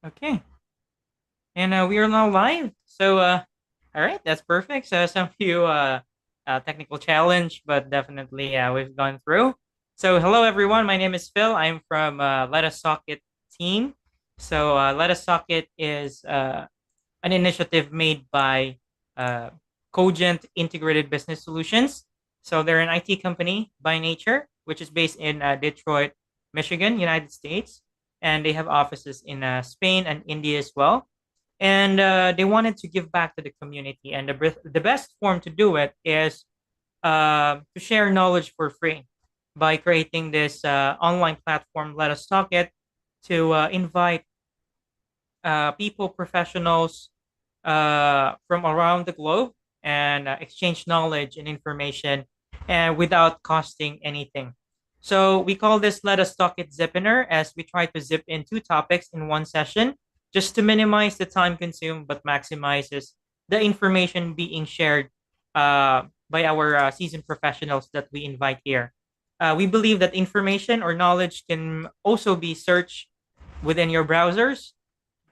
Okay, and we are now live. All right, that's perfect. So, some few technical challenge, but definitely we've gone through. So, hello everyone. My name is Phil. I'm from Let Us Talk It team. Let Us Talk It is an initiative made by uh, Cogent Integrated Business Solutions. So, they're an IT company by nature, which is based in Detroit, Michigan, United States, and they have offices in Spain and India as well, and they wanted to give back to the community. And the best form to do it is to share knowledge for free by creating this online platform. Let us talk it to invite people, professionals from around the globe, and exchange knowledge and information, and without costing anything. So we call this Let Us Talk It Zipinar, as we try to zip in two topics in one session just to minimize the time consumed but maximizes the information being shared by our seasoned professionals that we invite here. We believe that information or knowledge can also be searched within your browsers,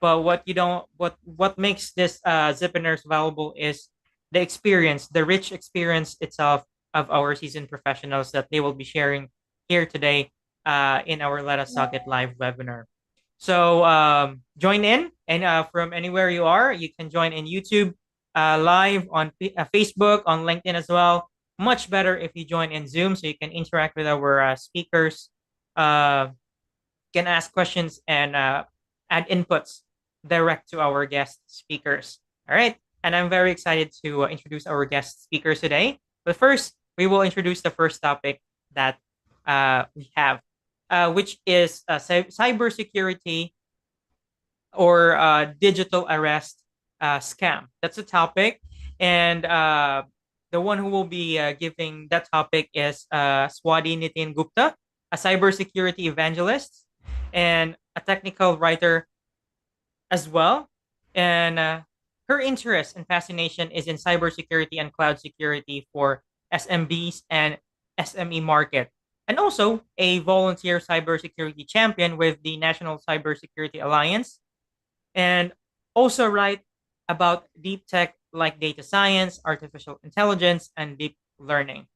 but what you don't what makes this Zipiners valuable is the experience, the rich experience itself of our seasoned professionals that they will be sharing here today in our Let Us Talk It live webinar. So join in, and from anywhere you are, you can join in YouTube live on Facebook, on LinkedIn as well. Much better if you join in Zoom so you can interact with our speakers, uh, can ask questions and add inputs direct to our guest speakers. All right. And I'm very excited to introduce our guest speakers today. But first, we will introduce the first topic that we have, which is cybersecurity or digital arrest scam. That's a topic. And the one who will be giving that topic is Swati Nitin Gupta, a cybersecurity evangelist and a technical writer as well. And her interest and fascination is in cybersecurity and cloud security for SMBs and SME market. And also a volunteer cybersecurity champion with the National Cybersecurity Alliance, and also write about deep tech like data science, artificial intelligence, and deep learning.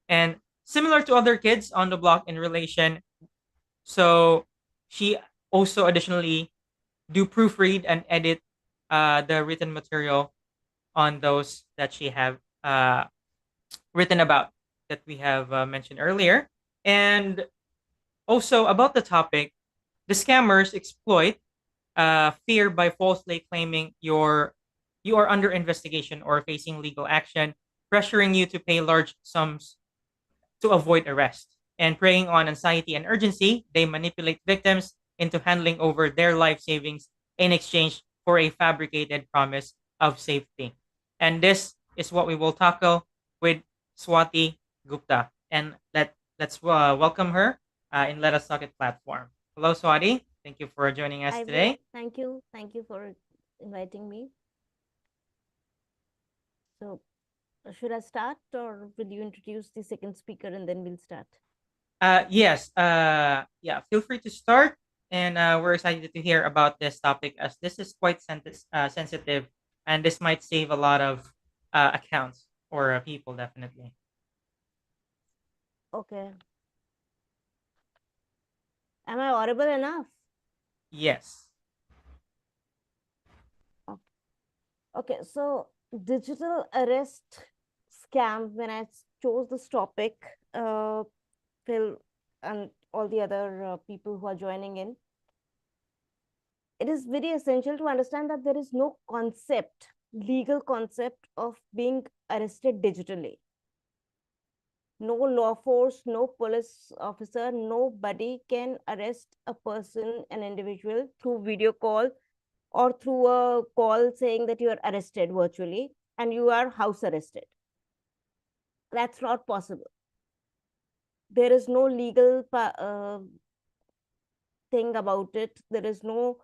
And similar to other kids on the block in relation, so she also additionally do proofread and edit the written material on those that she have written about that we have mentioned earlier. And also about the topic, the scammers exploit fear by falsely claiming you are under investigation or facing legal action, pressuring you to pay large sums to avoid arrest. And preying on anxiety and urgency, they manipulate victims into handing over their life savings in exchange for a fabricated promise of safety. And this is what we will tackle with Swati Gupta. And let's welcome her in Let Us Talk It platform. Hello, Swati. Thank you for joining us today. Thank you. Thank you for inviting me. So, should I start or will you introduce the second speaker and then we'll start? Yes. Yeah. Feel free to start, and we're excited to hear about this topic as this is quite sensitive, and this might save a lot of accounts or people definitely. Okay. Am I audible enough? Yes. Okay. So, digital arrest scam. When I chose this topic, Phil and all the other people who are joining in, it is very essential to understand that there is no concept, legal concept of being arrested digitally. No law force, no police officer, nobody can arrest a person, an individual through video call or through a call saying that you are arrested virtually and you are house arrested. That's not possible. There is no legal thing about it. There is no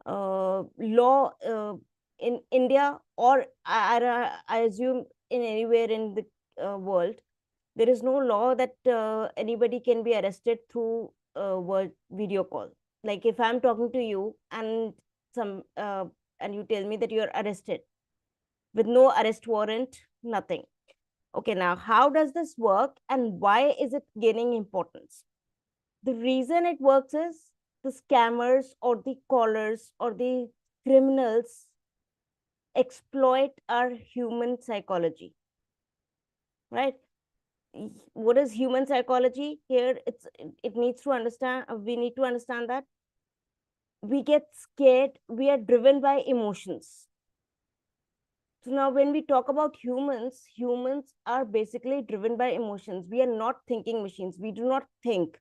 law in India or I assume in anywhere in the world. There is no law that anybody can be arrested through video call. Like if I'm talking to you and some and you tell me that you're arrested with no arrest warrant, nothing. Okay, now how does this work and why is it gaining importance? The reason it works is the scammers or the callers or the criminals exploit our human psychology, right? What is human psychology here? It needs to understand, we need to understand that we get scared, we are driven by emotions. So now when we talk about humans, humans are basically driven by emotions. We are not thinking machines. We do not think.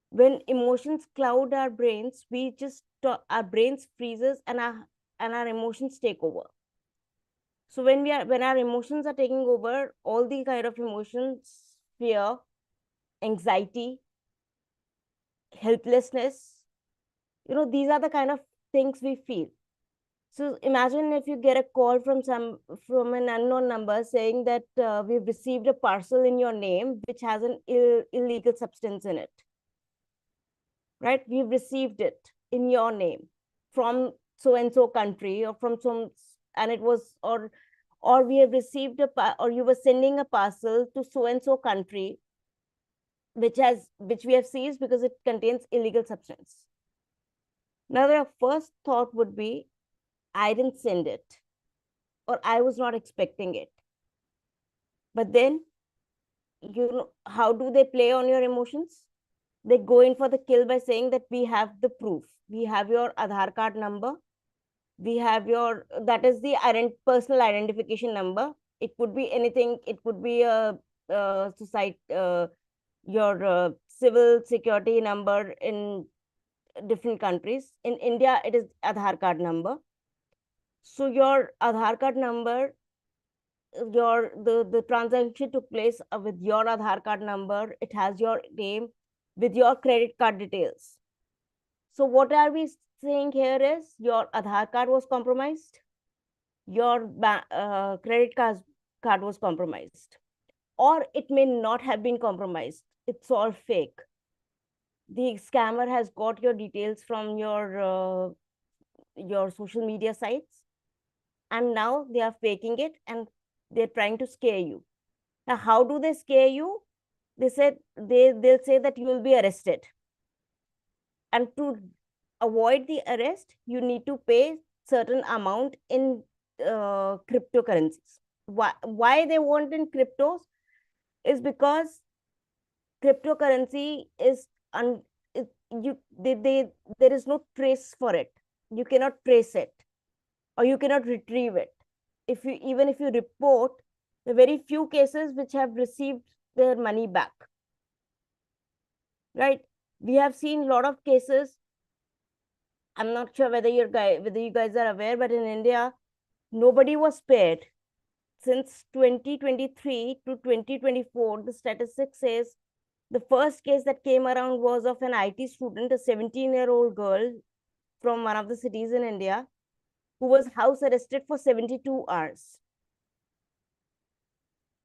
When emotions cloud our brains, we just our brains freezes and our emotions take over. So when our emotions are taking over, all the kind of emotions, fear, anxiety, helplessness, these are the kind of things we feel. So imagine if you get a call from an unknown number saying that we've received a parcel in your name which has an illegal substance in it, right? We've received it in your name from so and so country, or from some, and it was, or we have received or you were sending a parcel to so and so country which we have seized because it contains illegal substance. Now the first thought would be, I didn't send it, or I was not expecting it. But then, how do they play on your emotions? They go in for the kill by saying that we have the proof. We have your Aadhaar card number. We have that is the personal identification number. It could be anything. It could be society, your civil security number in different countries. In India, it is Aadhaar card number. So your Aadhaar card number, the transaction took place with your Aadhaar card number. It has your name with your credit card details. So what are we saying here is your Aadhaar card was compromised, your credit card was compromised, or it may not have been compromised. It's all fake. The scammer has got your details from your social media sites, and now they are faking it and they're trying to scare you. Now, how do they scare you? They'll say that you will be arrested. And to avoid the arrest, you need to pay certain amount in cryptocurrencies. Why they want in cryptos is because cryptocurrency is there is no trace for it. You cannot trace it, or you cannot retrieve it. Even if you report, the very few cases which have received their money back, right? We have seen a lot of cases. I'm not sure whether you guys are aware, but in India, nobody was spared. Since 2023 to 2024, the statistics says the first case that came around was of an IT student, a 17-year-old girl from one of the cities in India, who was house arrested for 72 hours.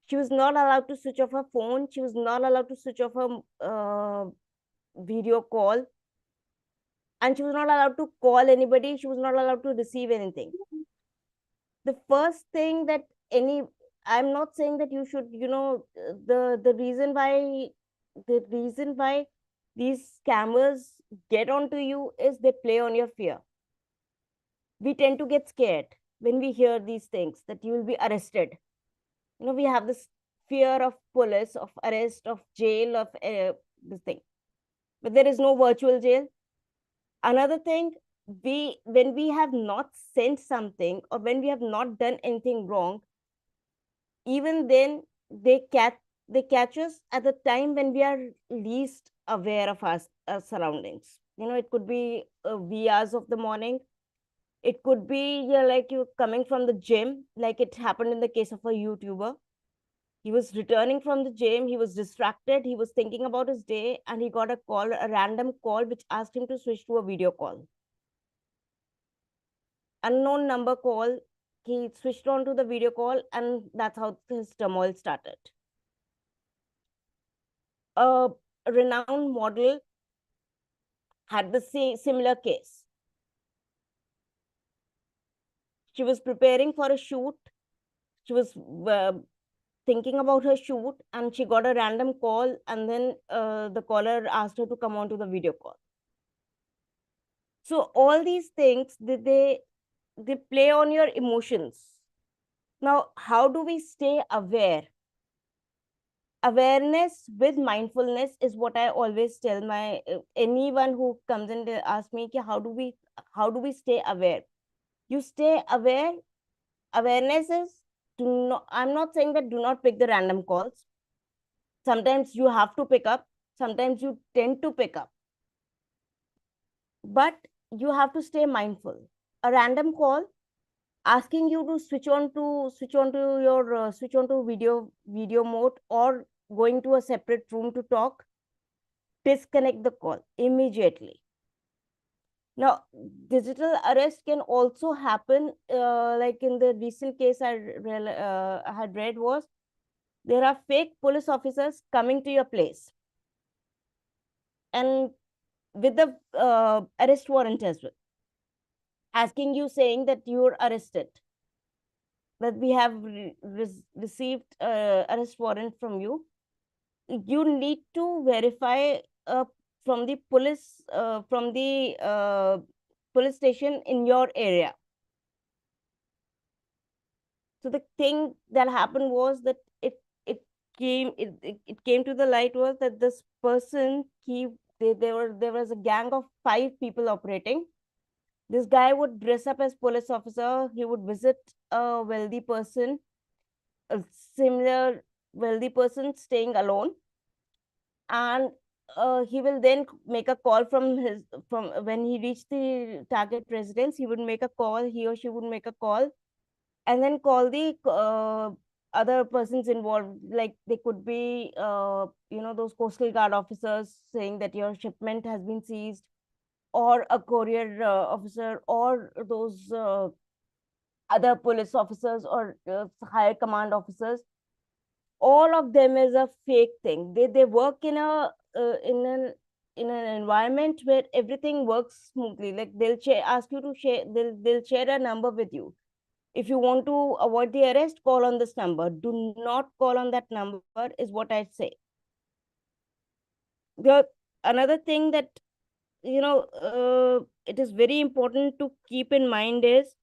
She was not allowed to switch off her phone. She was not allowed to switch off her video call. And she was not allowed to call anybody. She was not allowed to receive anything. The first thing that I'm not saying that you should, the reason why these scammers get onto you is they play on your fear. We tend to get scared when we hear these things, that you will be arrested. We have this fear of police, of arrest, of jail, of this thing. But there is no virtual jail. Another thing, when we have not sent something, or when we have not done anything wrong, even then they catch us at the time when we are least aware of our surroundings. It could be wee hours of the morning. It could be like you coming from the gym, like it happened in the case of a YouTuber. He was returning from the gym. He was distracted. He was thinking about his day, and he got a random call, which asked him to switch to a video call. Unknown number call. He switched on to the video call, and that's how his turmoil started. A renowned model had the similar case. She was preparing for a shoot. She was thinking about her shoot, and she got a random call, and then the caller asked her to come on to the video call. So all these things, they play on your emotions. Now, how do we stay aware? Awareness with mindfulness is what I always tell my anyone who comes and ask me, how do we stay aware? You stay aware. Awareness is, do not, I'm not saying that do not pick the random calls. Sometimes you have to pick up, sometimes you tend to pick up, but you have to stay mindful. A random call asking you to switch on to video mode, or going to a separate room to talk, disconnect the call immediately. Now, digital arrest can also happen, like in the recent case I had read was, there are fake police officers coming to your place and with the arrest warrant as well, asking you, saying that you're arrested, that we have received arrest warrant from you. You need to verify from the police station in your area. So the thing that happened was that it came to the light was that this person, there was a gang of 5 people operating. This guy would dress up as police officer. He would visit a wealthy person, a similar wealthy person staying alone, and he will then make a call from when he reached the target residence. He would make a call. He or she would make a call, and then call the other persons involved. Like they could be, those coastal guard officers, saying that your shipment has been seized, or a courier officer, or those other police officers, or higher command officers. All of them is a fake thing. They work in a in an environment where everything works smoothly. Like ask you to share, they'll share a number with you. If you want to avoid the arrest, call on this number. Do not call on that number, is what I'd say. The another thing that, it is very important to keep in mind is,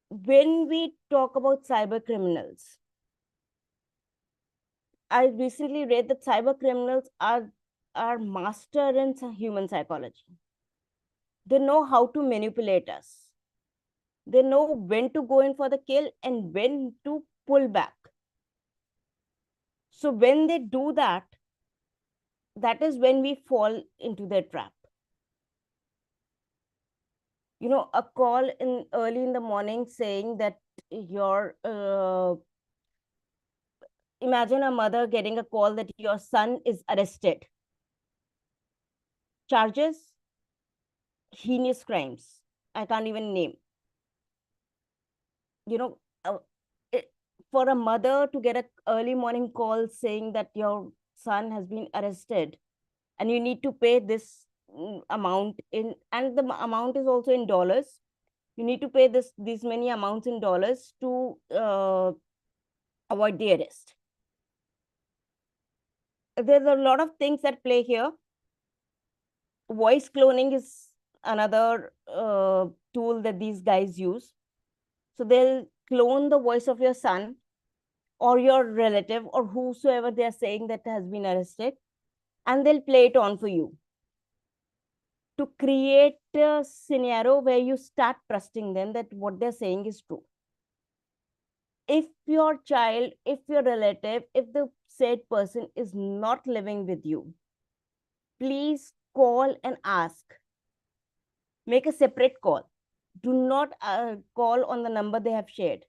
when we talk about cyber criminals, I recently read that cyber criminals are master in human psychology. They know how to manipulate us. They know when to go in for the kill and when to pull back. So when they do that, that is when we fall into their trap. A call in early in the morning saying that your imagine a mother getting a call that your son is arrested. Charges, heinous crimes. I can't even name. You know, it, for a mother to get a early morning call saying that your son has been arrested and you need to pay this amount in, and the amount is also in dollars. You need to pay these many amounts in dollars to avoid the arrest. There's a lot of things at play here. Voice cloning is another tool that these guys use. So they'll clone the voice of your son or your relative or whosoever they are saying that has been arrested, and they'll play it on for you to create a scenario where you start trusting them that what they're saying is true. If your child, if your relative, if the said person is not living with you, please call and ask. Make a separate call. Do not call on the number they have shared.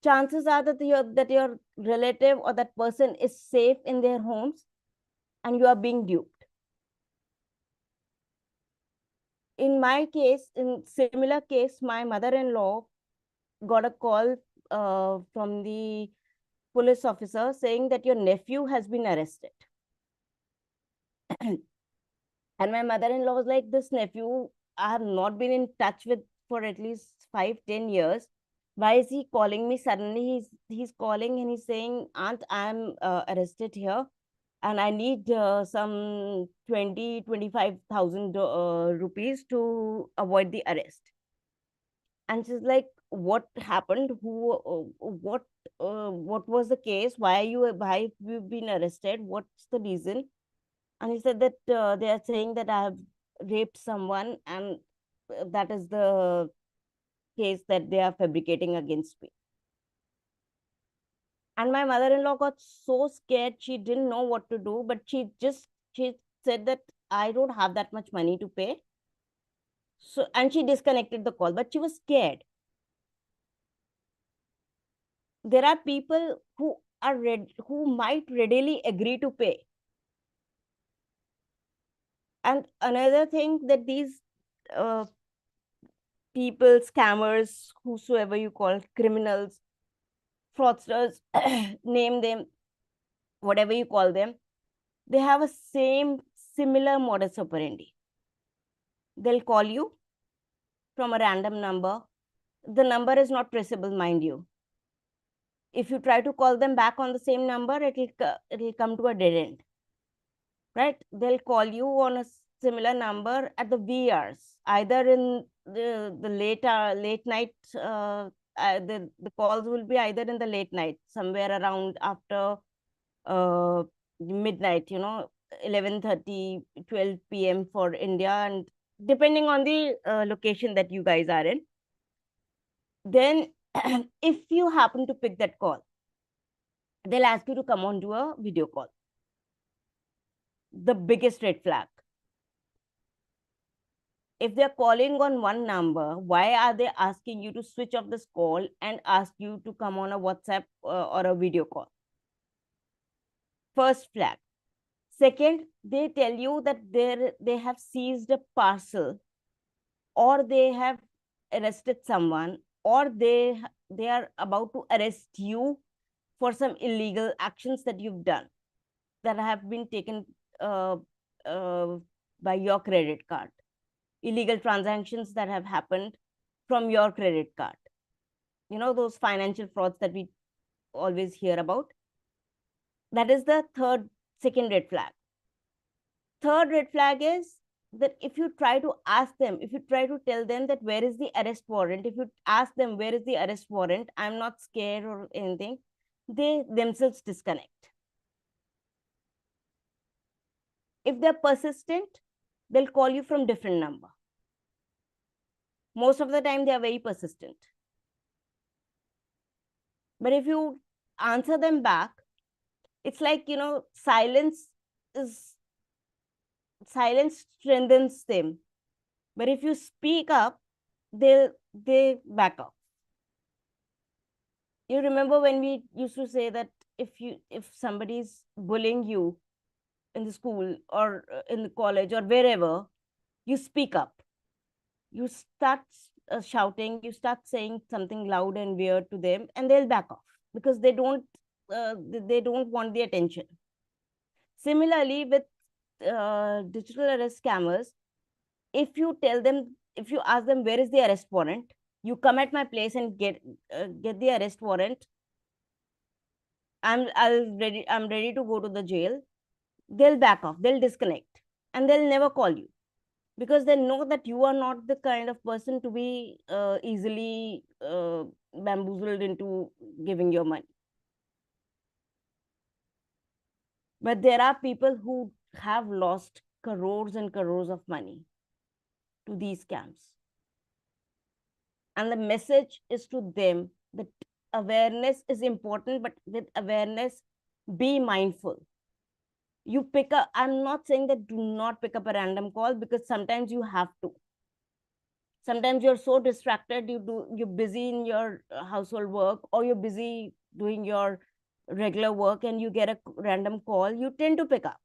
Chances are that your relative or that person is safe in their homes and you are being duped. In my case, in similar case, my mother-in-law got a call from the police officer saying that your nephew has been arrested. And my mother-in-law was like, this nephew, I have not been in touch with for at least 5-10 years. Why is he calling me suddenly? He's calling and he's saying, Aunt, I'm arrested here and I need some 25,000 rupees to avoid the arrest. And she's like, what happened? What was the case? Why have you been arrested? What's the reason? And he said that they are saying that I have raped someone, and that is the case that they are fabricating against me. And my mother-in-law got so scared, she didn't know what to do, but she said that I don't have that much money to pay. So, and she disconnected the call, but she was scared. There are people who might readily agree to pay. And another thing that these uh, people, scammers, whosoever you call, criminals, fraudsters, name them, whatever you call them, they have a similar modus operandi. They'll call you from a random number. The number is not traceable, mind you. If you try to call them back on the same number, it'll come to a dead end, right? They'll call you on a similar number at the wee hours, either in the late night. The calls will be either in the late night, somewhere around after midnight, 11:30, 12 p.m. for India, and depending on the location that you guys are in. Then if you happen to pick that call, they'll ask you to come on to a video call. The biggest red flag. If they're calling on one number, why are they asking you to switch off this call and ask you to come on a WhatsApp or a video call? First flag. Second, they tell you that they have seized a parcel, or they have arrested someone, or they are about to arrest you for some illegal actions that you've done, that have been taken uh, uh, by your credit card, illegal transactions that have happened from your credit card. Those financial frauds that we always hear about. That is the second red flag. Third red flag is that if you try to ask them, if you try to tell them that where is the arrest warrant, if you ask them where is the arrest warrant, I'm not scared or anything, they themselves disconnect. If they're persistent, they'll call you from different number. Most of the time, they are very persistent. But if you answer them back, it's like, silence strengthens them. But if you speak up, they back up. You remember when we used to say that if somebody's bullying you in the school or in the college or wherever, you speak up. You start shouting, you start saying something loud and weird to them, and they'll back off because they don't want the attention. Similarly, with digital arrest scammers, if you ask them where is the arrest warrant, you come at my place and get the arrest warrant. I'm ready to go to the jail. They'll back off. They'll disconnect, and they'll never call you, because they know that you are not the kind of person to be easily bamboozled into giving your money. But there are people who have lost crores and crores of money to these scams. And the message is to them that awareness is important, but with awareness, be mindful. I'm not saying that do not pick up a random call, because sometimes you have to. Sometimes you're so distracted, you're busy in your household work, or you're busy doing your regular work, and you get a random call, you tend to pick up.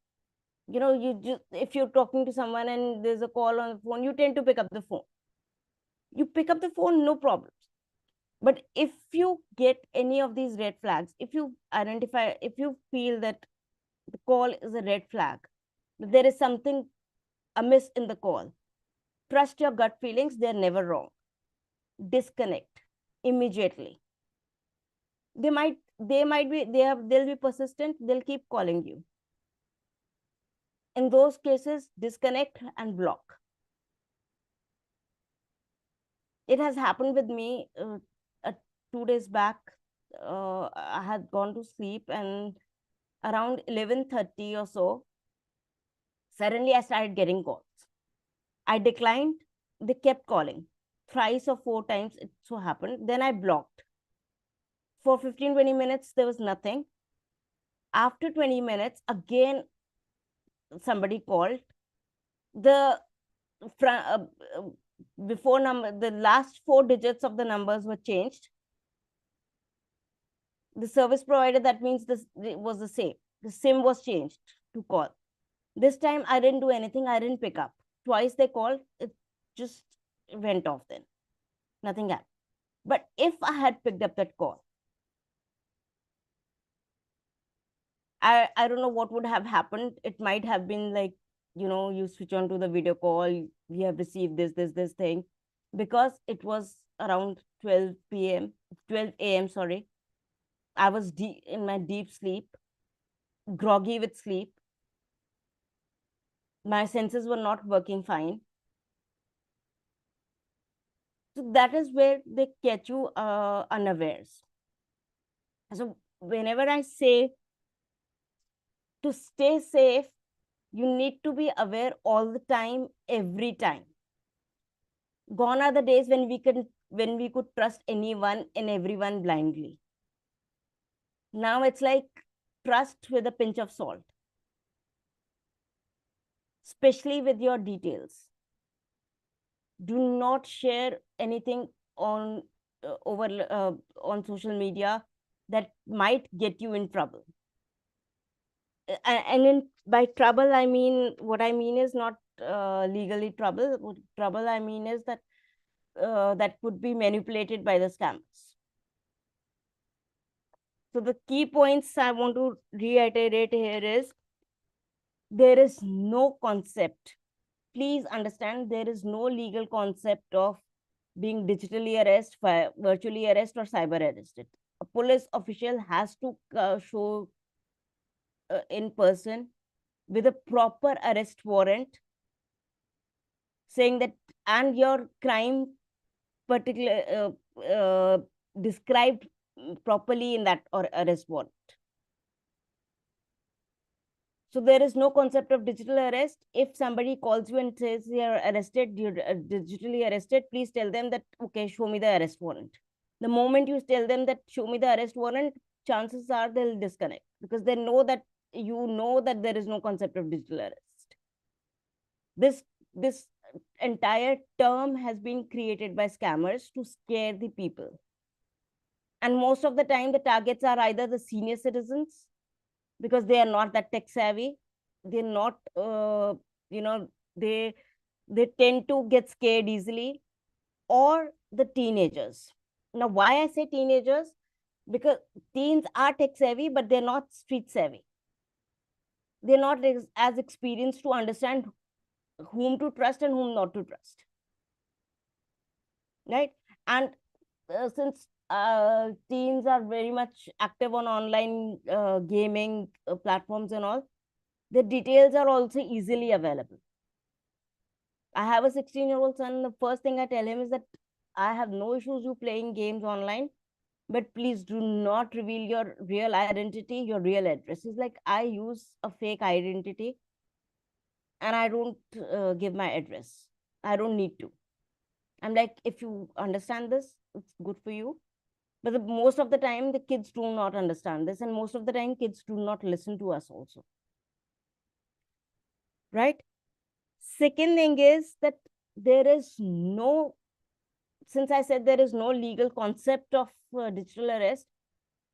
If you're talking to someone and there's a call on the phone, you tend to pick up the phone. You pick up the phone, no problems. But if you get any of these red flags, if you feel that the call is a red flag, that there is something amiss in the call, Trust your gut feelings, they're never wrong. Disconnect immediately. They'll be persistent, they'll keep calling you. In those cases, disconnect and block. It has happened with me 2 days back. I had gone to sleep, and around 11:30 or so, suddenly I started getting calls. I declined. They kept calling. Thrice or four times it so happened. Then I blocked. For 15-20 minutes, there was nothing. After 20 minutes, again, somebody called. The uh, before number, the last four digits of the numbers were changed. The service provider, that means this was the same. The SIM was changed to call. This time I didn't do anything. I didn't pick up. Twice they called. It just went off then. Nothing happened. But if I had picked up that call, I don't know what would have happened. It might have been like, you switch on to the video call, we have received this thing. Because it was around 12 a.m., sorry. I was deep in my deep sleep, groggy with sleep. My senses were not working fine. So that is where they catch you unawares. So whenever I say to stay safe, you need to be aware all the time, every time. Gone are the days when we could trust anyone and everyone blindly. Now it's like trust with a pinch of salt, especially with your details. Do not share anything on over on social media that might get you in trouble. And by trouble, I mean, what I mean is not legally trouble. Trouble I mean is that that could be manipulated by the scammers. So the key points I want to reiterate here is, there is no concept. Please understand, there is no legal concept of being digitally arrested, virtually arrested, or cyber arrested. A police official has to show in person with a proper arrest warrant, saying that, and your crime particular described properly in that or arrest warrant. So there is no concept of digital arrest. If somebody calls you and says you're arrested, you're digitally arrested, please tell them that, okay, show me the arrest warrant. The moment you tell them that show me the arrest warrant, chances are they'll disconnect, because they know that there is no concept of digital arrest. This entire term has been created by scammers to scare the people. And most of the time, the targets are either the senior citizens, because they are not that tech savvy. They're not, they tend to get scared easily, or the teenagers. Now, why I say teenagers? Because teens are tech savvy, but they're not street savvy. They're not as experienced to understand whom to trust and whom not to trust. Right? And since teens are very much active on online gaming platforms and all, the details are also easily available. I have a 16-year-old son. The first thing I tell him is that I have no issues you playing games online, but please do not reveal your real identity, your real address. He's like, I use a fake identity and I don't give my address. I don't need to. I'm like, if you understand this, it's good for you. But most of the time, the kids do not understand this. And most of the time, kids do not listen to us also. Right? Second thing is that there is no, since I said there is no legal concept of digital arrest,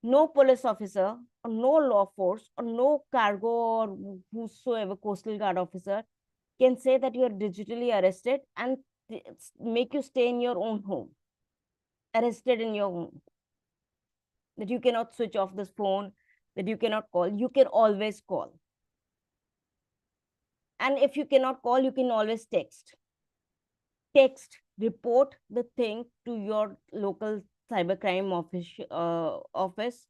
no police officer or no law force or no cargo or whosoever coastal guard officer can say that you are digitally arrested and make you stay in your own home, arrested in your home, that you cannot switch off this phone, that you cannot call. You can always call. And if you cannot call, you can always text. text, report the thing to your local cybercrime office,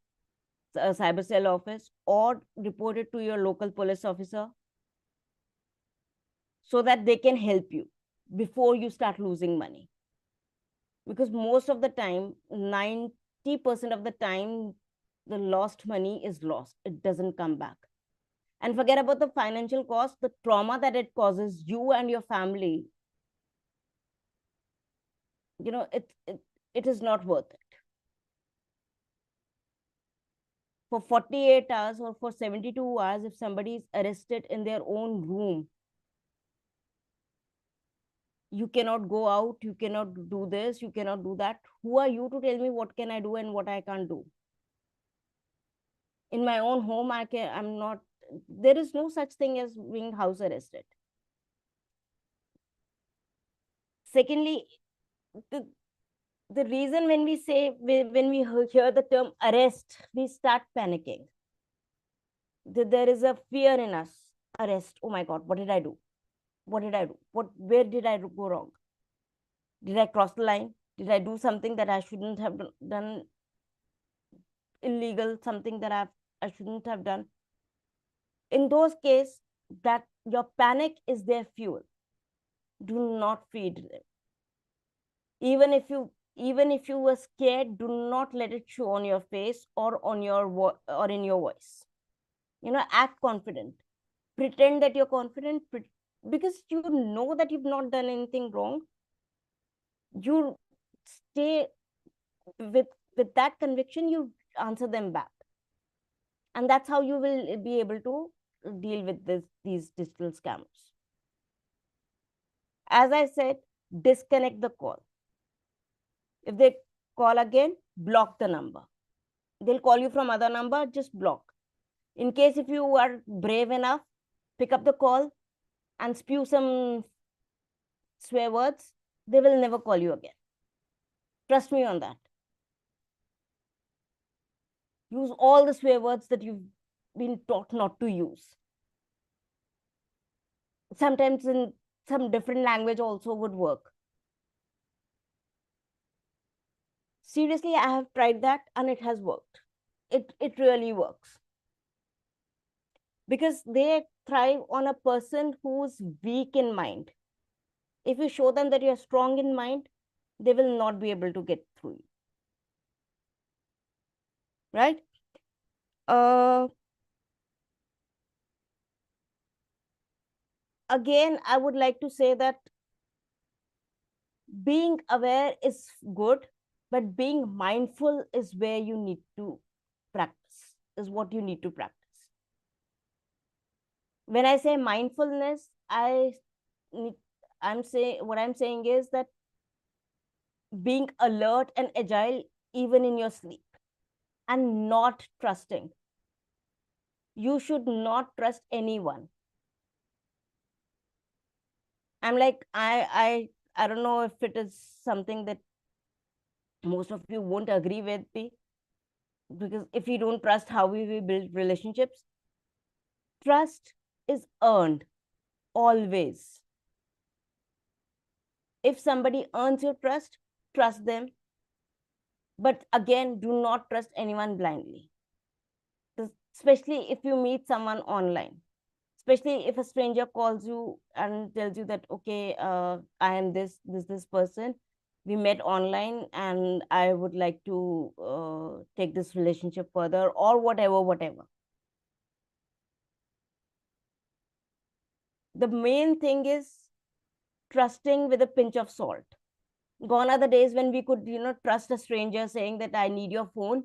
cyber cell office, or report it to your local police officer so that they can help you before you start losing money. Because most of the time, 90% of the time, the lost money is lost. It doesn't come back. And forget about the financial cost, the trauma that it causes you and your family. It is not worth it. For 48 hours or for 72 hours, if somebody is arrested in their own room, you cannot go out, you cannot do this, you cannot do that. Who are you to tell me what can I do and what I can't do? In my own home, I'm not, there is no such thing as being house arrested. Secondly, the, the reason when we say, when we hear the term arrest, we start panicking. There is a fear in us. Arrest. Oh my God, what did I do? What did I do? Where did I go wrong? Did I cross the line? Did I do something that I shouldn't have done? Illegal, something that I shouldn't have done? In those cases, that your panic is their fuel. Do not feed them. Even if you were scared, do not let it show on your face or on your or in your voice. Act confident. Pretend that you're confident, because you know that you've not done anything wrong. You stay with that conviction, you answer them back, and that's how you will be able to deal with these digital scammers. As I said, disconnect the call. If they call again, block the number. They'll call you from other number, just block. In case if you are brave enough, pick up the call and spew some swear words, they will never call you again. Trust me on that. Use all the swear words that you've been taught not to use. Sometimes in some different language also would work. Seriously, I have tried that and it has worked. It really works. Because they thrive on a person who's weak in mind. If you show them that you're strong in mind, they will not be able to get through you. Right? Again, I would like to say that being aware is good, but being mindful is where you need to practice, is what you need to practice. When I say mindfulness, I'm saying is that being alert and agile even in your sleep, and not trusting. You should not trust anyone. I'm like, I don't know if it is something that most of you won't agree with me, because if you don't trust, how we will build relationships? Trust is earned always. If somebody earns your trust, trust them. But again, do not trust anyone blindly, especially if you meet someone online. Especially if a stranger calls you and tells you that, okay, I am this person, we met online and I would like to take this relationship further, or whatever. The main thing is trusting with a pinch of salt. Gone are the days when we could trust a stranger saying that I need your phone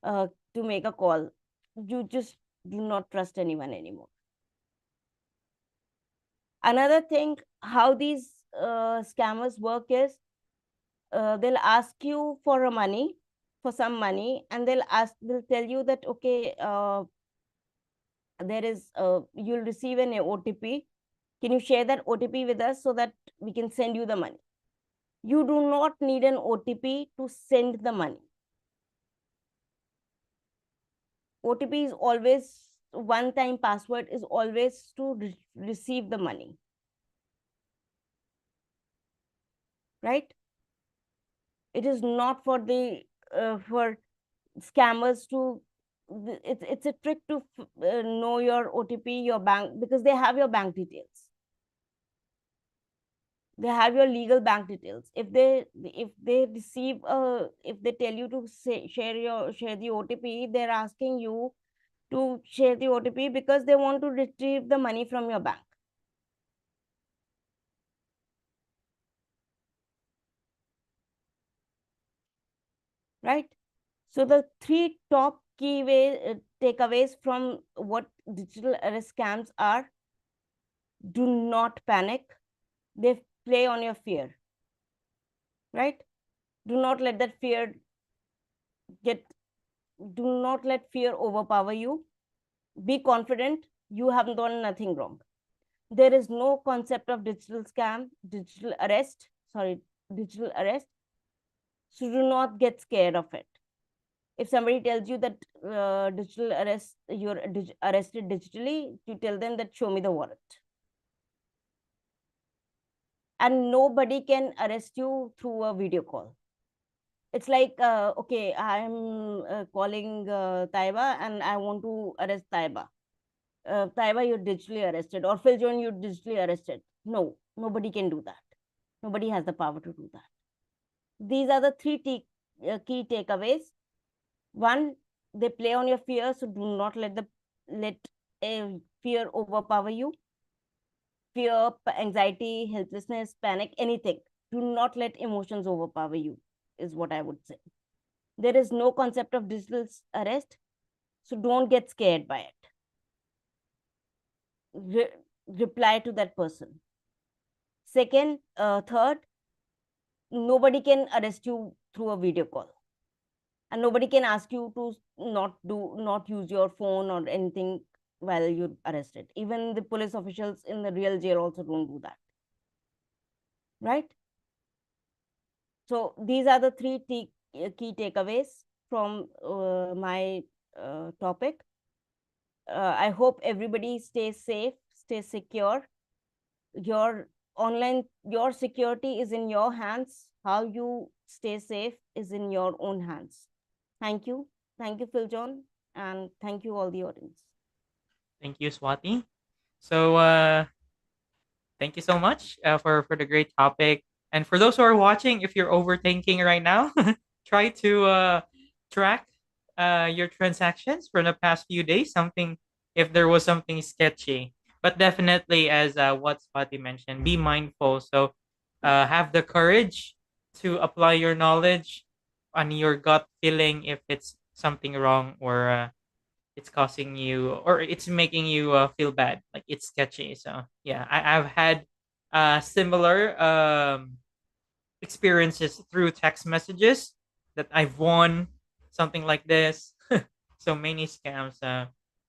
to make a call. You just do not trust anyone anymore. Another thing, how these scammers work is, they'll ask you for some money, and they'll tell you that, okay, you'll receive an OTP. Can you share that OTP with us so that we can send you the money? You do not need an OTP to send the money. OTP is always, one-time password is always to receive the money. right? It is not for the for scammers to, it's a trick to know your OTP, your bank, because they have your bank details. They have your legal bank details. If they receive if they tell you to say, share the OTP, they're asking you to share the OTP because they want to retrieve the money from your bank. Right? So the three top takeaways from what digital arrest scams are: do not panic. They play on your fear, right? Do not let that fear get, do not let fear overpower you. Be confident you have done nothing wrong. There is no concept of digital scam, digital arrest. So do not get scared of it. If somebody tells you that digital arrest, you're arrested digitally, you tell them that show me the warrant. And nobody can arrest you through a video call. It's like, okay, I'm calling Taiba and I want to arrest Taiba. Taiba, you're digitally arrested, or Phil John, you're digitally arrested. No, nobody can do that. Nobody has the power to do that. These are the three key takeaways. One, they play on your fear, so do not let fear overpower you. Fear, anxiety, helplessness, panic, anything. Do not let emotions overpower you, is what I would say. There is no concept of digital arrest, so don't get scared by it. Reply to that person. Second, third, nobody can arrest you through a video call, and nobody can ask you to not use your phone or anything while you're arrested. Even the police officials in the real jail also don't do that, right? So these are the three key takeaways from my topic. I hope everybody stays safe, stay secure. Your security is in your hands. How you stay safe is in your own hands. Thank you. Thank you, Phil John, and thank you all the audience. Thank you, Swati. So, thank you so much for the great topic. And for those who are watching, if you're overthinking right now, try to track your transactions for the past few days. Something, if there was something sketchy, but definitely, as what Swati mentioned, be mindful. So, have the courage to apply your knowledge on your gut feeling if it's something wrong, or it's causing you, or it's making you feel bad, like it's sketchy. So yeah, I've had similar experiences through text messages that I've won something like this. So many scams.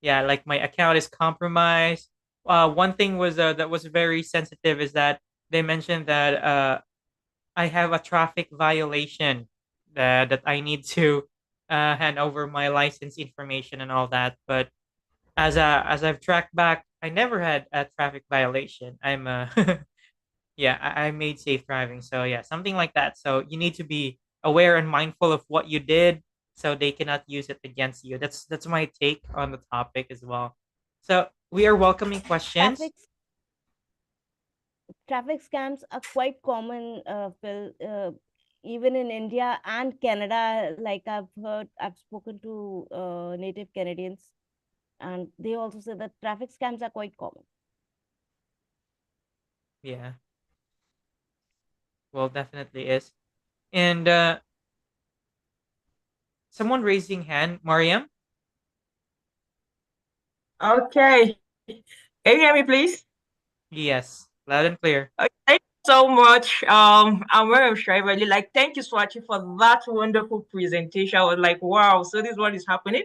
Yeah, like my account is compromised. One thing was that was very sensitive is that they mentioned that I have a traffic violation, that I need to hand over my license information and all that. But as I've tracked back, I never had a traffic violation. I'm yeah, I made safe driving. So yeah, something like that. So you need to be aware and mindful of what you did, so they cannot use it against you. That's my take on the topic as well. So we are welcoming questions. Traffic traffic scams are quite common, Phil, even in India and Canada. Like I've spoken to native Canadians, and they also say that traffic scams are quite common. Yeah, well, definitely is. And someone raising hand, Mariam. Okay. Can you hear me, please? Yes, loud and clear. Okay, thank you so much. I'm very sure I really like. Thank you, Swati, for that wonderful presentation. I was like, wow, so this is what is happening.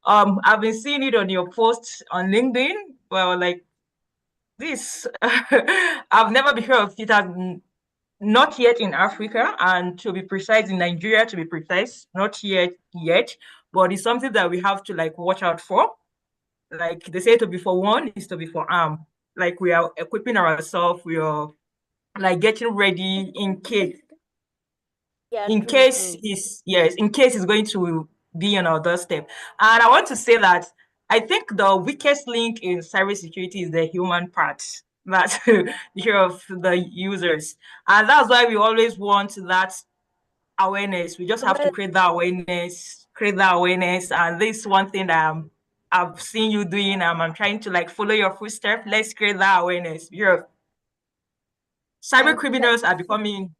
I've been seeing it on your posts on LinkedIn. Well, like this, I've never been heard of it. Not yet in Africa, and to be precise, in Nigeria, to be precise, not yet. But it's something that we have to like watch out for. Like they say, to be for one is to be for arm. Like we are equipping ourselves, we are like getting ready in case. Yeah, in true, case true. it's going to be on our doorstep. And I want to say that I think the weakest link in cybersecurity is the human part. That's the of the users. And that's why we always want that awareness. We just have to Well, create that awareness. And this one thing that I've seen you doing, I'm trying to like follow your footsteps. Let's create that awareness. Cyber thank you, thank criminals you are so becoming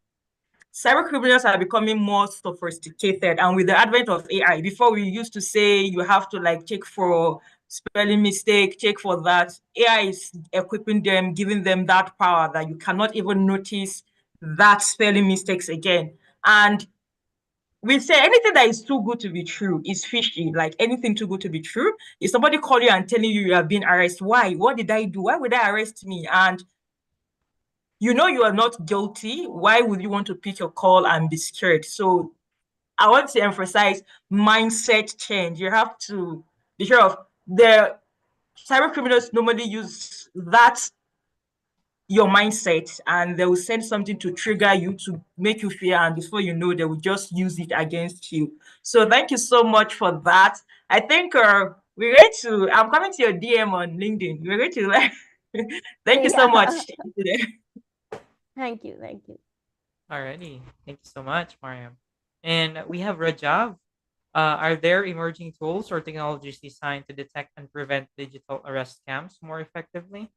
cyber criminals are becoming more sophisticated, and with the advent of AI, before we used to say you have to like check for spelling mistake, check for that. AI is equipping them, giving them that power that you cannot even notice that spelling mistakes again. And we say anything that is too good to be true is fishy. Like anything too good to be true. If somebody call you and telling you you have been arrested, why? What did I do? Why would they arrest me? And you know you are not guilty. Why would you want to pick your call and be scared? So I want to emphasize mindset change. You have to be sure of the cyber criminals normally use that your mindset, and they will send something to trigger you to make you fear, and before you know they will just use it against you. So thank you so much for that. I think we're going to I'm coming to your DM on LinkedIn. We're going to like thank you so yeah. much. Thank you, thank you. Alrighty. Thank you so much, Mariam. And we have Rajav. Are there emerging tools or technologies designed to detect and prevent digital arrest scams more effectively?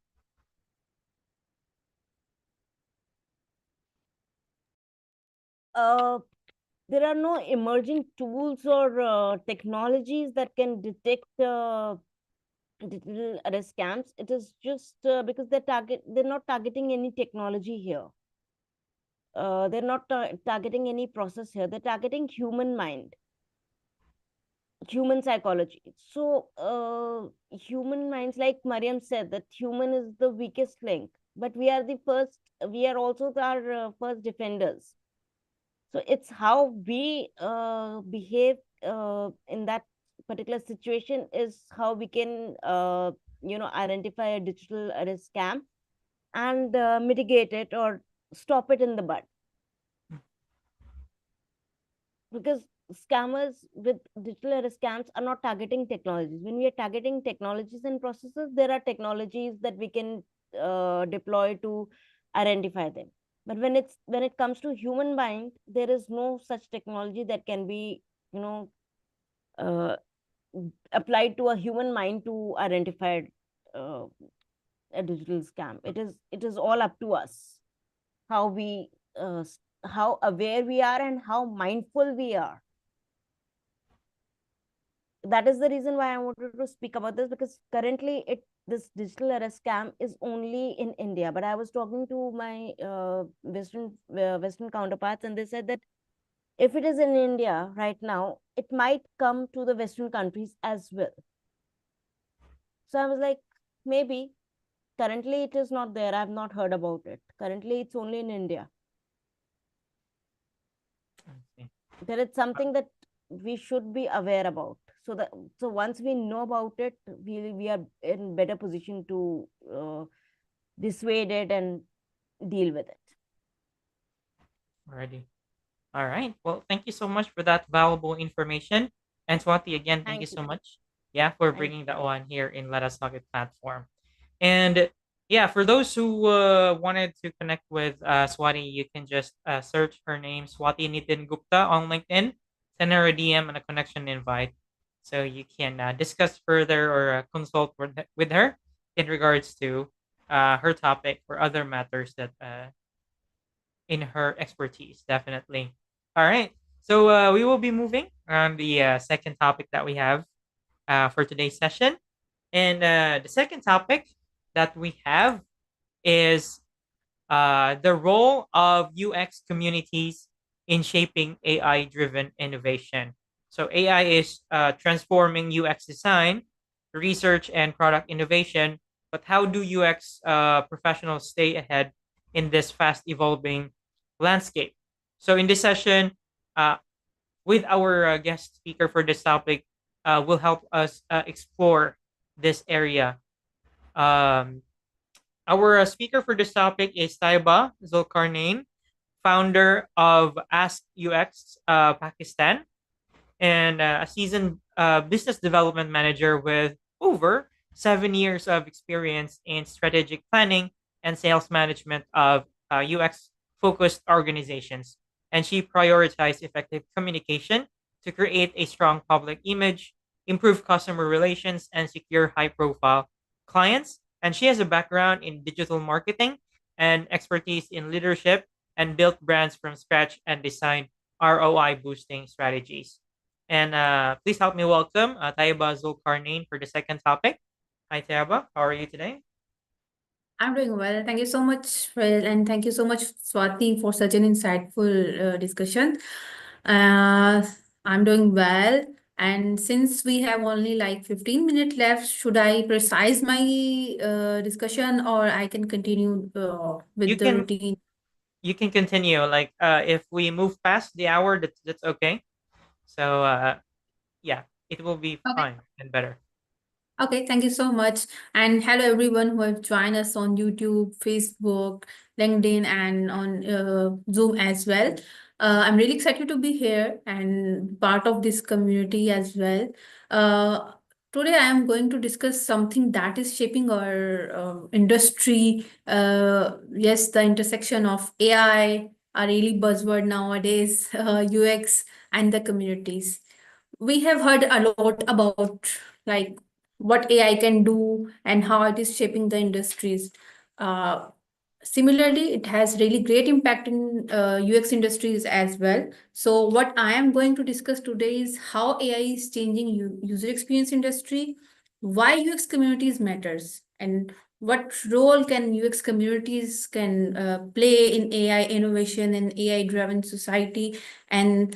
uh there are no emerging tools or technologies that can detect digital arrest scams. It is just because they're not targeting any technology here. They're not targeting any process here. They're targeting human mind, human psychology. So human minds, like Mariam said, that human is the weakest link, but we are also our first defenders. So it's how we behave in that particular situation is how we can identify a digital arrest scam and mitigate it or stop it in the bud. Because scammers with digital arrest scams are not targeting technologies. When we are targeting technologies and processes, there are technologies that we can deploy to identify them. But when it comes to human mind, there is no such technology that can be, you know, uh, applied to a human mind to identify uh, a digital scam. It is all up to us how we how aware we are and how mindful we are. That is the reason why I wanted to speak about this, because currently this digital arrest scam is only in India. But I was talking to my Western counterparts, and they said that if it is in India right now, it might come to the Western countries as well. So I was like, maybe currently it is not there. I've not heard about it. Currently, it's only in India. Okay. There is something that we should be aware about. So once we know about it, we are in better position to dissuade it and deal with it. Alrighty. All right. Well, thank you so much for that valuable information. And Swati, again, thank you Thank you. so much. Yeah, for Thank bringing you. that one here in Let Us Talk It platform. And yeah, for those who wanted to connect with Swati, you can just search her name, Swati Nitin Gupta, on LinkedIn. Send her a DM and a connection invite so you can discuss further or consult with her in regards to her topic or other matters that in her expertise, definitely. All right. So we will be moving on the second topic that we have for today's session. And the second topic that we have is the role of UX communities in shaping AI driven innovation. So, AI is transforming UX design, research, and product innovation. But how do UX professionals stay ahead in this fast evolving landscape? So, in this session, uh, with our guest speaker for this topic, will help us explore this area. Um, our speaker for this topic is Taiba Zulkarnain founder of Ask UX Pakistan, and a seasoned business development manager with over 7 years of experience in strategic planning and sales management of UX focused organizations. And she prioritized effective communication to create a strong public image, improve customer relations, and secure high profile clients. And she has a background in digital marketing and expertise in leadership, and built brands from scratch and designed ROI boosting strategies. And please help me welcome Taiba Zulkarnain for the second topic. Hi, Taiba. How are you today? I'm doing well. Thank you so much, Phil, and thank you so much, Swati, for such an insightful discussion. Uh, I'm doing well. And since we have only like 15 minutes left, should I precise my discussion or I can continue You with the can routine? you can continue. Like if we move past the hour, that's okay. So yeah, it will be Okay. fine and better. Okay, thank you so much. And hello, everyone who have joined us on YouTube, Facebook, LinkedIn, and on Zoom as well. I'm really excited to be here and part of this community as well. Uh, Today, I am going to discuss something that is shaping our industry. Yes, the intersection of AI, a really buzzword nowadays, UX, and the communities. We have heard a lot about like what AI can do and how it is shaping the industries. Uh, Similarly, it has really great impact in UX industries as well. So, what I am going to discuss today is how AI is changing user experience industry, why UX communities matters, and what role can UX communities can play in AI innovation and AI driven society, and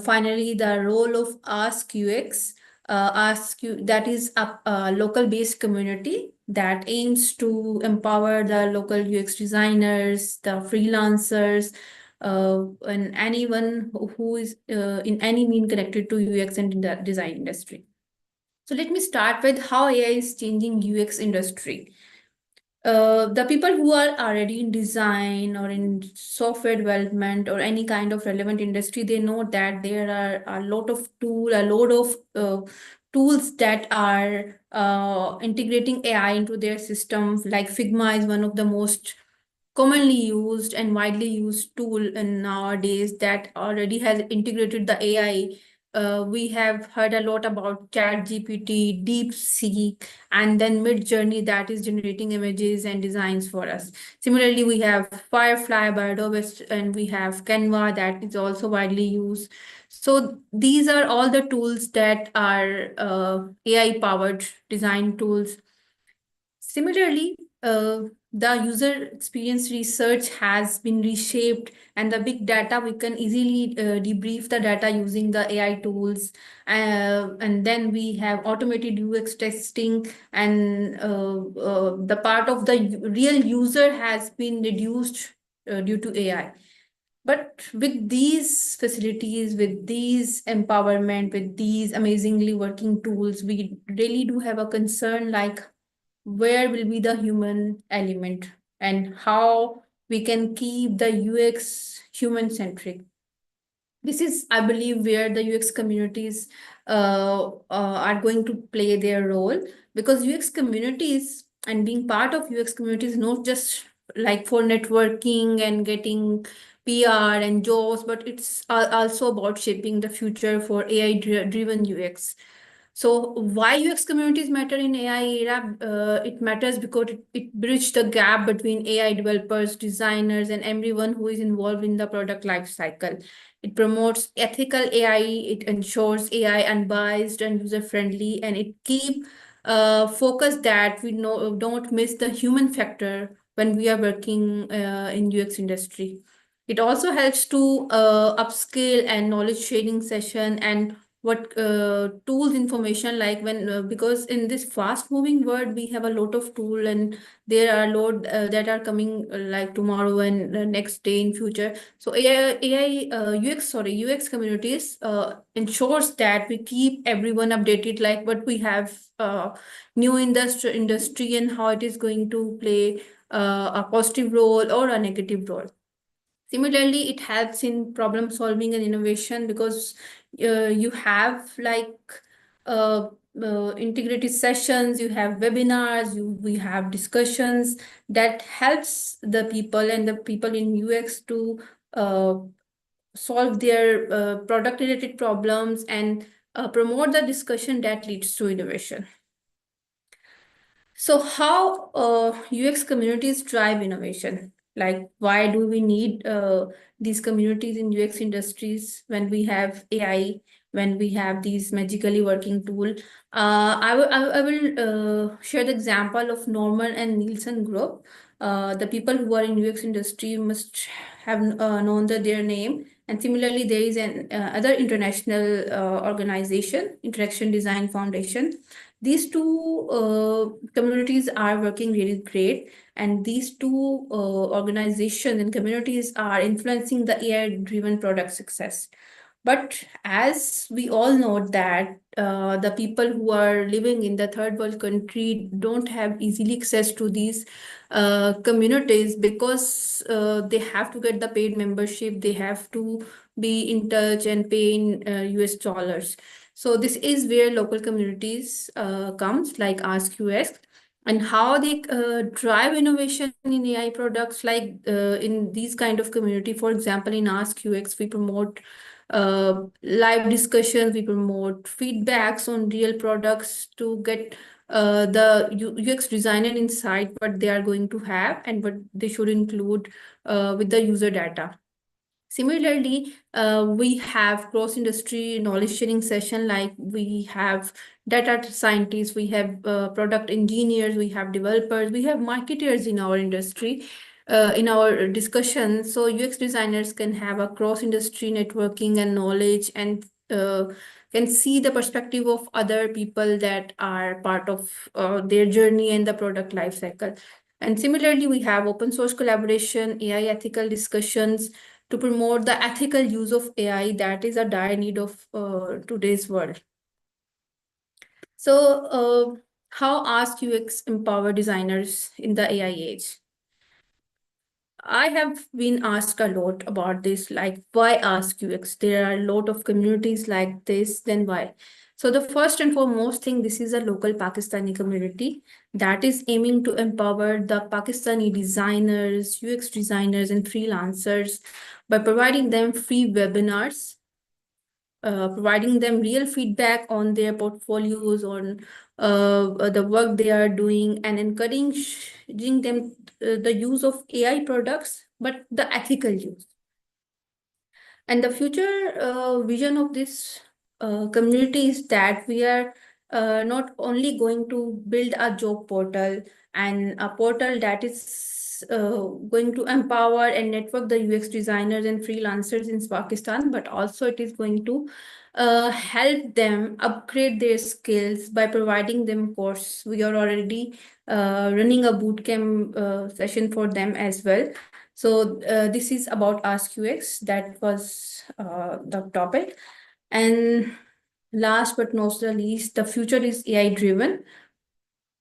finally the role of Ask UX. Ask you that is a local based community that aims to empower the local UX designers, the freelancers, and anyone who is in any mean connected to UX and in the design industry. So let me start with how AI is changing UX industry. The people who are already in design or in software development or any kind of relevant industry, they know that there are a lot of tools that are integrating AI into their system. Like Figma is one of the most commonly used and widely used tool in nowadays that already has integrated the AI. We have heard a lot about ChatGPT, DeepSeek, and then Mid-Journey that is generating images and designs for us. Similarly, we have Firefly by Adobe, and we have Canva that is also widely used. So these are all the tools that are AI-powered design tools. Similarly, the user experience research has been reshaped, and the big data we can easily debrief the data using the AI tools. And then we have automated UX testing, and the part of the real user has been reduced due to AI. But with these facilities, with these empowerment, with these amazingly working tools, we really do have a concern like where will be the human element and how we can keep the UX human centric. This is, I believe, where the UX communities are going to play their role, because UX communities and being part of UX communities not just like for networking and getting PR and jobs, but it's also about shaping the future for AI driven UX. So why UX communities matter in AI era? It matters because it bridges the gap between AI developers, designers, and everyone who is involved in the product life cycle. It promotes ethical AI. It ensures AI unbiased and user friendly, and it keep focus that we don't miss the human factor when we are working in UX industry. It also helps to upskill and knowledge sharing session and what tools information like when because in this fast moving world we have a lot of tool, and there are a lot that are coming like tomorrow and next day in future. So UX communities ensures that we keep everyone updated like what we have new industry and how it is going to play a positive role or a negative role. Similarly, it helps in problem solving and innovation because you have like uh, integrated sessions, you have webinars, we have discussions that helps the people and the people in UX to uh, solve their product related problems and promote the discussion that leads to innovation. So how UX communities drive innovation? Like, why do we need these communities in UX industries when we have AI, when we have these magically working tool? I will share the example of Norman and Nielsen Group. The people who are in UX industry must have known their name. And similarly, there is an other international organization, Interaction Design Foundation. These two communities are working really great, and these two organizations and communities are influencing the AI-driven product success. But as we all know that the people who are living in the third world country don't have easily access to these communities because they have to get the paid membership, they have to be in touch and pay in US dollars. So this is where local communities comes like AskUX and how they drive innovation in AI products like in these kind of community. For example, in AskUX, we promote live discussions, we promote feedbacks on real products to get the UX designer insight what they are going to have and what they should include with the user data. Similarly, we have cross-industry knowledge sharing session like we have data scientists, we have product engineers, we have developers, we have marketers in our industry, in our discussion. So UX designers can have a cross-industry networking and knowledge and can see the perspective of other people that are part of their journey and the product lifecycle. And similarly, we have open source collaboration, AI ethical discussions, to promote the ethical use of AI that is a dire need of today's world. So, how Ask UX empower designers in the AI age? I have been asked a lot about this, like why Ask UX? There are a lot of communities like this, then why? So the first and foremost thing, this is a local Pakistani community that is aiming to empower the Pakistani designers, UX designers, and freelancers by providing them free webinars, providing them real feedback on their portfolios, on the work they are doing, and encouraging them the use of AI products, but the ethical use. And the future vision of this community is that we are not only going to build a job portal and a portal that is going to empower and network the UX designers and freelancers in Pakistan, but also it is going to help them upgrade their skills by providing them course. We are already running a bootcamp session for them as well. So this is about Ask UX. That was the topic. And last but not the least, the future is AI driven,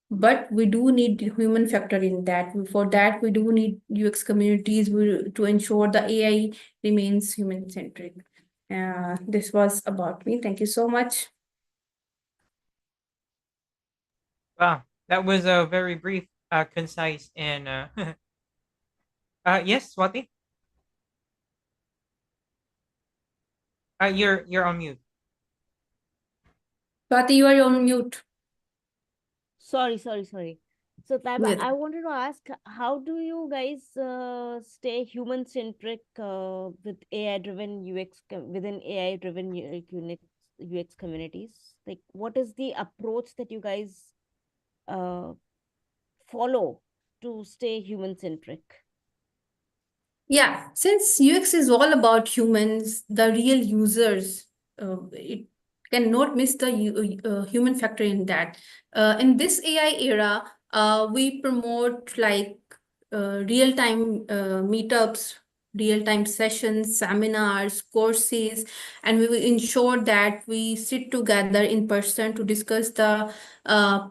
but we do need human factor in that. For that, we do need UX communities to ensure the AI remains human centric. This was about me. Thank you so much. Wow, that was a very brief, concise, and yes, Swati. You're on mute. Swati, you are on mute. Sorry. So, Taiba, Yes. I wanted to ask, how do you guys stay human centric with AI driven within AI driven UX communities? Like, what is the approach that you guys uh, follow to stay human centric? Yeah, since UX is all about humans, the real users, it cannot miss the human factor in that. In this AI era, we promote like real-time meetups, real-time sessions, seminars, courses, and we will ensure that we sit together in person to discuss the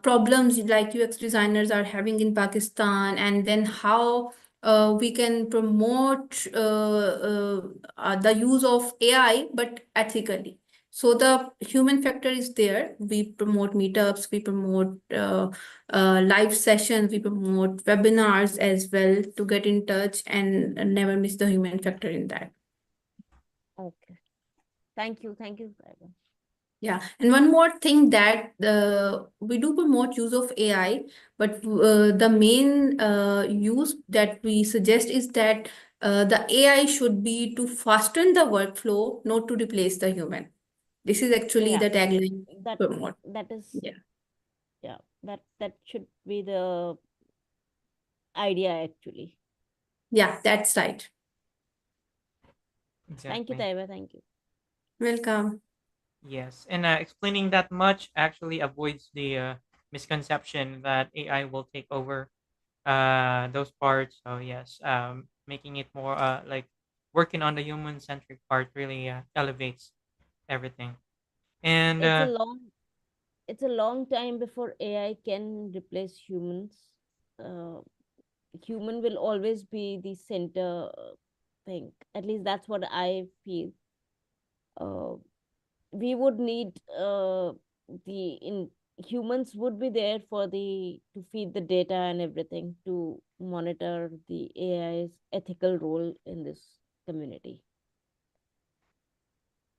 problems like UX designers are having in Pakistan, and then how we can promote the use of AI, but ethically. So the human factor is there. We promote meetups, we promote live sessions, we promote webinars as well to get in touch and never miss the human factor in that. Okay. Thank you. Thank you, Taiba. Yeah, and one more thing that we do promote use of AI, but the main use that we suggest is that the AI should be to fasten the workflow, not to replace the human. This is actually Yeah, the tagline that promote. that is Yeah, yeah, that should be the idea actually. yeah, that's right. Thank you, Exactly. Taiba. Thank you. Welcome. Yes, and explaining that much actually avoids the misconception that AI will take over those parts. So yes, making it more like working on the human centric part really elevates everything. And It's a long it's a long time before AI can replace humans. Uh, Human will always be the center thing. At least that's what I feel. Uh, we would need the in humans would be there for the to feed the data and everything to monitor the AI's ethical role in this community.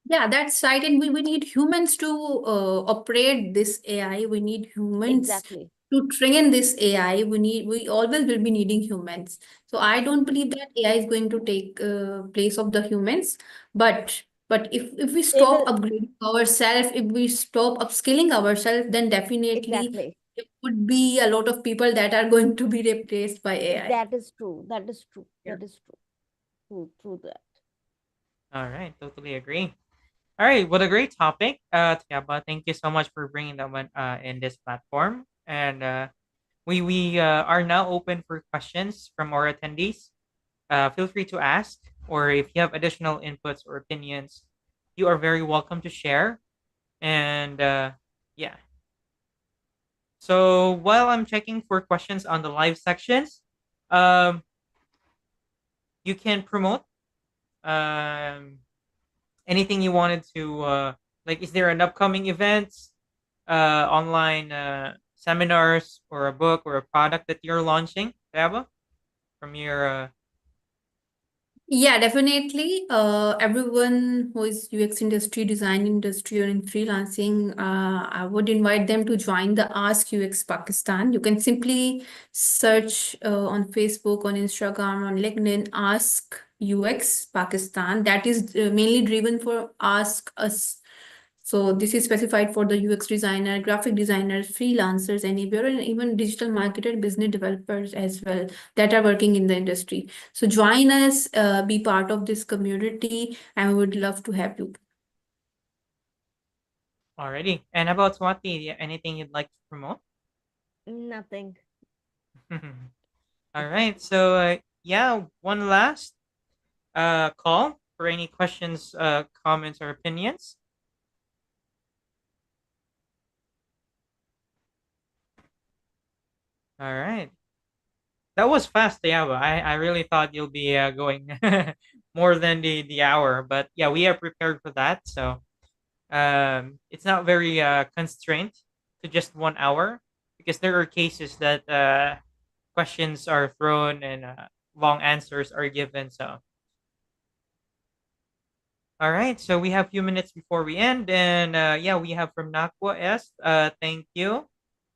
Yeah, that's right. And we need humans to operate this AI. We need humans Exactly. to train this AI. We always will be needing humans. So I don't believe that AI is going to take place of the humans. But if we They stop will upgrading ourselves, if we stop upskilling ourselves, then definitely exactly. there would be a lot of people that are going to be replaced by AI. That is true. That is true. Yeah. That is true. True that. all right, totally agree. All right, what a great topic, Tiaba. Thank you so much for bringing that one in this platform. And we are now open for questions from our attendees. Feel free to ask, or if you have additional inputs or opinions, you are very welcome to share. And yeah, so while I'm checking for questions on the live sections, um, you can promote um, anything you wanted to. Like, is there an upcoming event, online seminars, or a book or a product that you're launching, Daba, from your Yeah, definitely. Everyone who is UX industry, design industry, or in freelancing, I would invite them to join the Ask UX Pakistan. You can simply search on Facebook, on Instagram, on LinkedIn, Ask UX Pakistan. That is mainly driven for Ask Us. So this is specified for the UX designer, graphic designers, freelancers, anywhere, and even digital marketer, business developers as well that are working in the industry. So join us, be part of this community, and we would love to have you. already. And about Swati, yeah, anything you'd like to promote? Nothing. All right. So yeah, one last call for any questions, comments, or opinions. All right. That was fast, yeah. But I really thought you'll be going more than the hour, but yeah, we are prepared for that. So it's not very constrained to just 1 hour, because there are cases that questions are thrown and long answers are given. So all right, so we have a few minutes before we end, and yeah, we have from Nakwa S. Thank you,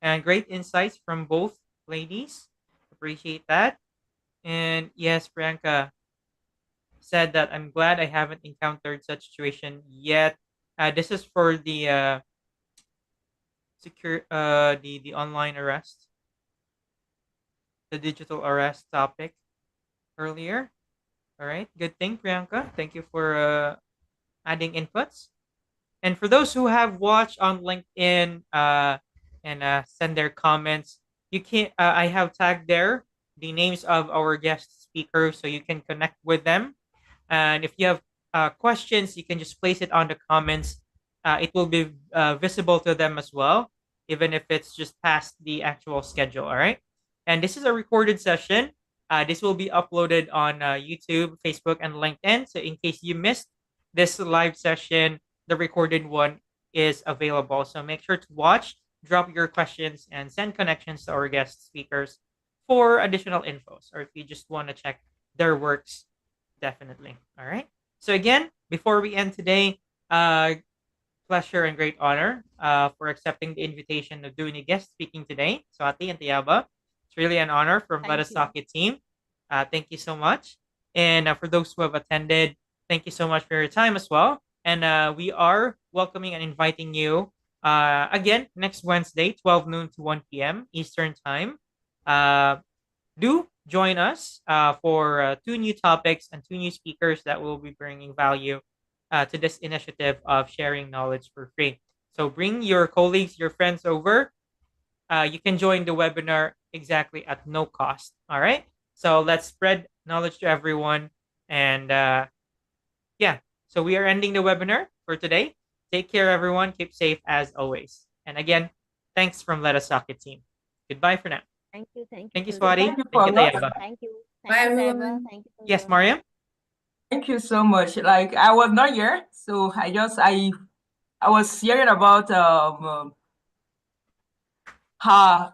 and great insights from both ladies. Appreciate that. And yes, Priyanka said that I'm glad I haven't encountered such situation yet. This is for the the online arrest, the digital arrest topic earlier. All right, good thing, Priyanka. Thank you for adding inputs. And for those who have watched on LinkedIn and send their comments, you can. I have tagged there the names of our guest speakers, so you can connect with them. And if you have questions, you can just place it on the comments. It will be visible to them as well, even if it's just past the actual schedule. All right. And this is a recorded session. This will be uploaded on YouTube, Facebook, and LinkedIn. So in case you missed this live session, the recorded one is available. So make sure to watch, drop your questions, and send connections to our guest speakers for additional infos, or if you just want to check their works, definitely. All right. So again, before we end today, pleasure and great honor for accepting the invitation of doing a guest speaking today, Swati and Tiaba. It's really an honor from Let Thank Us you. Talk It team. Thank you so much. And for those who have attended, thank you so much for your time as well. And we are welcoming and inviting you again next Wednesday, 12 noon to 1 p.m. Eastern Time. Do join us for two new topics and two new speakers that will be bringing value to this initiative of sharing knowledge for free. So bring your colleagues, your friends over. You can join the webinar exactly at no cost. All right. So let's spread knowledge to everyone. And yeah, so we are ending the webinar for today. Take care, everyone. Keep safe as always. And again, thanks from Let Us Talk It team. Goodbye for now. Thank you. Thank you. Thank you, Filter. Swati. Thank you Thank for you, that. Tayaba. Thank you. Bye, Thank you, Taiba. everyone. Thank you, Yes, Filter. Mariam. Thank you so much. Like I was not here, so I was hearing about her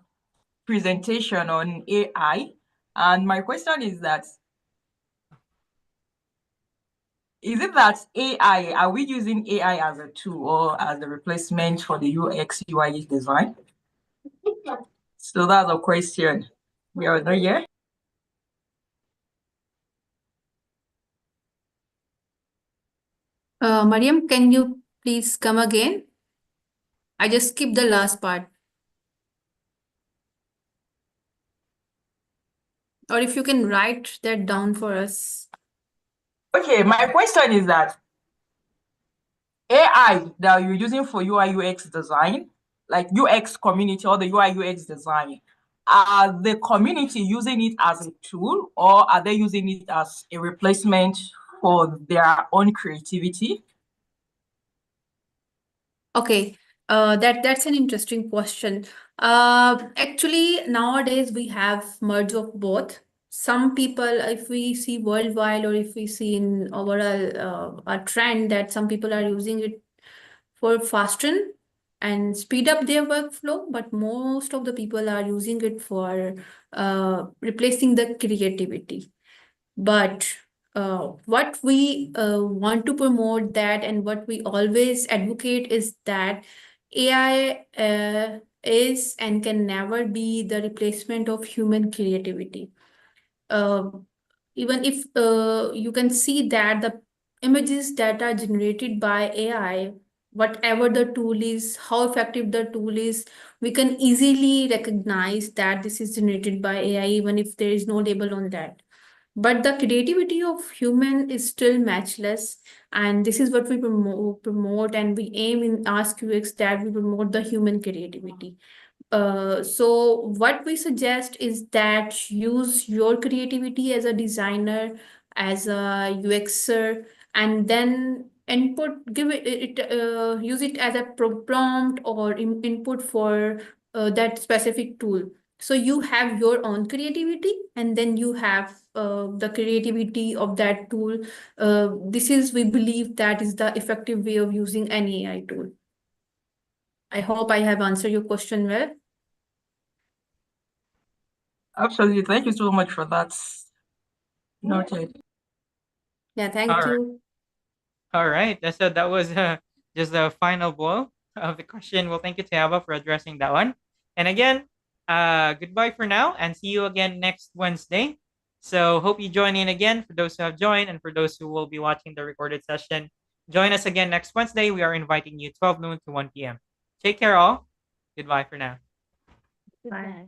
presentation on AI, and my question is that is it that AI, are we using AI as a tool or as a replacement for the UX UI design? So that's a question. We are not here. Mariam, can you please come again? I just skipped the last part. Or if you can write that down for us. Okay, my question is that AI that you're using for UI UX design, like UX community or the UI UX design, are the community using it as a tool or are they using it as a replacement for their own creativity? Okay, that's an interesting question. Actually, nowadays we have merge of both. Some people, if we see worldwide or if we see in overall a trend that some people are using it for fasten and speed up their workflow, but most of the people are using it for replacing the creativity. But what we want to promote that and what we always advocate is that AI is and can never be the replacement of human creativity. Uh, Even if you can see that the images that are generated by AI, whatever the tool is, how effective the tool is, we can easily recognize that this is generated by AI, even if there is no label on that. But the creativity of human is still matchless, and this is what we promote and we aim in Ask UX that we promote the human creativity. So what we suggest is that use your creativity as a designer, as a UXer, and then give use it as a prompt or input for that specific tool. So you have your own creativity, and then you have the creativity of that tool. This is, we believe, that is the effective way of using any AI tool. I hope I have answered your question well. Absolutely. Thank you so much for that. Noted. Yeah, All thank right. you. All right. That was just the final blow of the question. Well, thank you, Tiaba, for addressing that one. And again, goodbye for now and see you again next Wednesday. So hope you join in again for those who have joined and for those who will be watching the recorded session. Join us again next Wednesday. We are inviting you 12 noon to 1 p.m. Take care all. Goodbye for now. Goodbye.